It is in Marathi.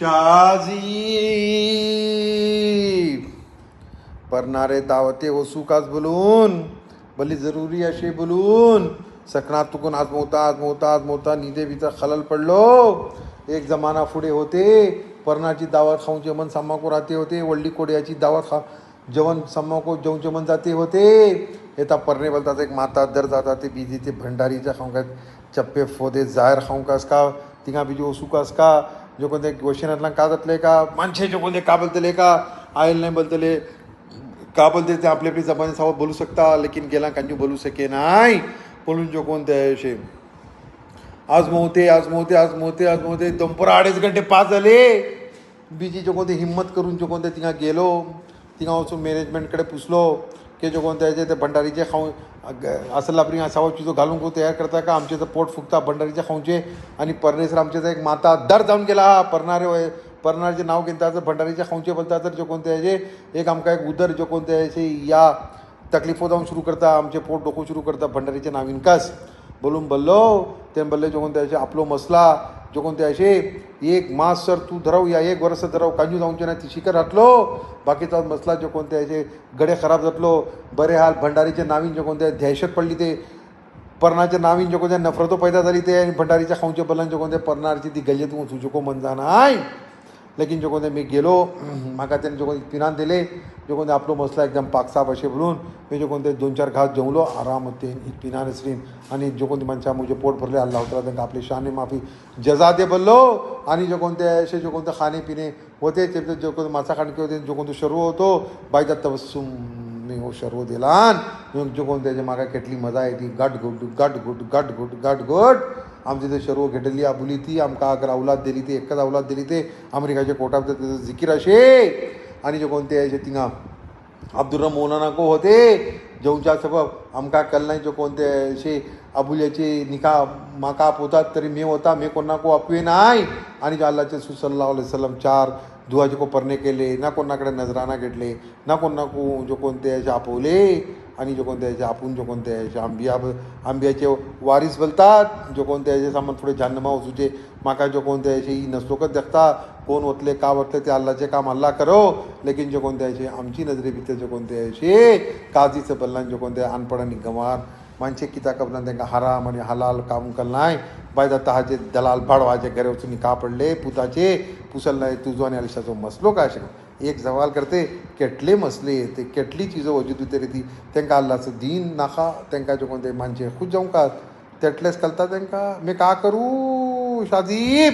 शाजी परनारे दावते वसूकाच बोलून भली जरुरी असे बोलून सकनात तुकून आजमवता निदेवीचा खलल पडलो. एक जमाना पुढे होते परनाची दावत खाऊन जेवण सम्माको राहते होते. वल्ली कोड्याची दावत जेवण सम्माको जेवण मन जाते होते. येता परने बोलतात एक माता दर जाता ते बीजी ते भंडारीच्या खाऊन काय चप्पे फोदे जाहीर खाऊन कास का तिघा बीजी वसू कास का जो कोणते क्वेश्चनातला का जातले का माणसे जो कोणते का बोलतले का आयल नाही बोलतले का बोलते ते आपली आपली जबानी सावं बोलू शकता लेकिन गेला कांजू बोलू शके नाही बोलून जो कोणते असे आजमवते दंपरा 2.5 घंटे पास झाले. बीजी जो कोणते हिंमत करून जो कोणते तिघा गेलो तिघा वचून मॅनेजमेंटकडे पुसलो की जो कोणते ते भंडारीचे खाऊन असं लापरी सावं चिजो घालून को तयार करता का आमचे तर पोट फुगता भंडारीचे खाऊनचे. आणि परनेसर आमचे तर एक माता दर जाऊन गेला हा परनारचे नाव घेता तर भंडारीचे खाऊनचे बोलता तर जो कोणते याचे एक आमका एक उदर जो कोणते याचे या तकलीफो जाऊन सुरू करता आमचे पोट डोकं सुरू करता भंडारीचे नाव इनकास बोलून बोललो ते बोलले जो कोणते याचे आपलो मसला जो कोणते असे 1 मास सर तू धराव या 1 वर्ष धराव कांजू जाऊनचे नाही ती शिकर घातलो बाकीचा मसला जो कोणते याचे गडे खराब जातलो. बरे हाल भंडारीचे नावीन जो कोणते दहशत पडली ते परनाचे नावीन जो कोणते नफरतो पैदा झाली ते आणि भंडारीच्या खाऊनचे बलन जो कोणते परनारची ती गल्लीत तुझको मन जाणार लेकिन जो कोणते मी गेलो म्हाका त्याने जो कोणते पिनान दिले जो कोणते आपलो मसला एकदम पाकसाप असे बोलून मी जो कोणते 2-4 घास जेवलो आराम होते पिनान श्रीन आणि जो कोणते मनशा मुझे पोट भरले अल्लाह ताला त्यांना आपले शाने माफी जजा दे बोललो. आणि जो कोणते असे जो कोणते खाणे पिणे होते ते जो कोणते मासा खाणके होते जो कोणते शर्व होतो बायदा तबस्सुम मी हो शर्व दिलान जो कोणते मागा केटली मजा येते गट गुड आमचे ते शर्व घेतली आबुली ती आमका अगर औलाद दिली ते एकच औलाद दिली ते अमेरिकाच्या कोर्टात त्याचं जिकीर असे. आणि जो कोणते असे तिघा अब्दुल मौलाना को होते जेवच्या सबब आमका कल नाही जो कोणते असे अबुल्याचे निका माका होतात तरी मी होता मी कोणा को अपवे नाही. आणि जो अल्लाहचे सल्लल्लाहु अलैहि वसल्लम 4 दुआचे को परने केले ना कोणाकडे नजराना घेतले ना कोणा को जो कोणते असे आपवले. आणि जो कोणते याचे आपण जो कोणते याचे आंबियाचे वारीस बोलतात जो कोणते याचे सामान थोडे जान्नमा वचूचे माका जो कोणते याचे ही नसलोकच देखता कोण वतले का वतले ते अल्लाचे काम अल्लाह करो लेकिन जो कोणते याचे आमची नजरे भितर जो कोणते याचे काजीचं बल्लान जो कोणते अनपडांनी गंवार माणसे किता कबलान त्यांना हराम आणि हलाल काम करनाय बायदा तहाचे दलाल भाडवाचे घरे वचून का पडले पुताचे पुसल नाही तुझो आणि अलिशाचो मसलो काय असे एक सवाल करते केटले मसले ते केटली चिजो वजूद उतरी ती त्यांना अल्लाचं दीन नाका त्यांना जो कोणते माणसे खूप जाऊन का तेटलेच कळता त्यांना मी का करू शाजीब.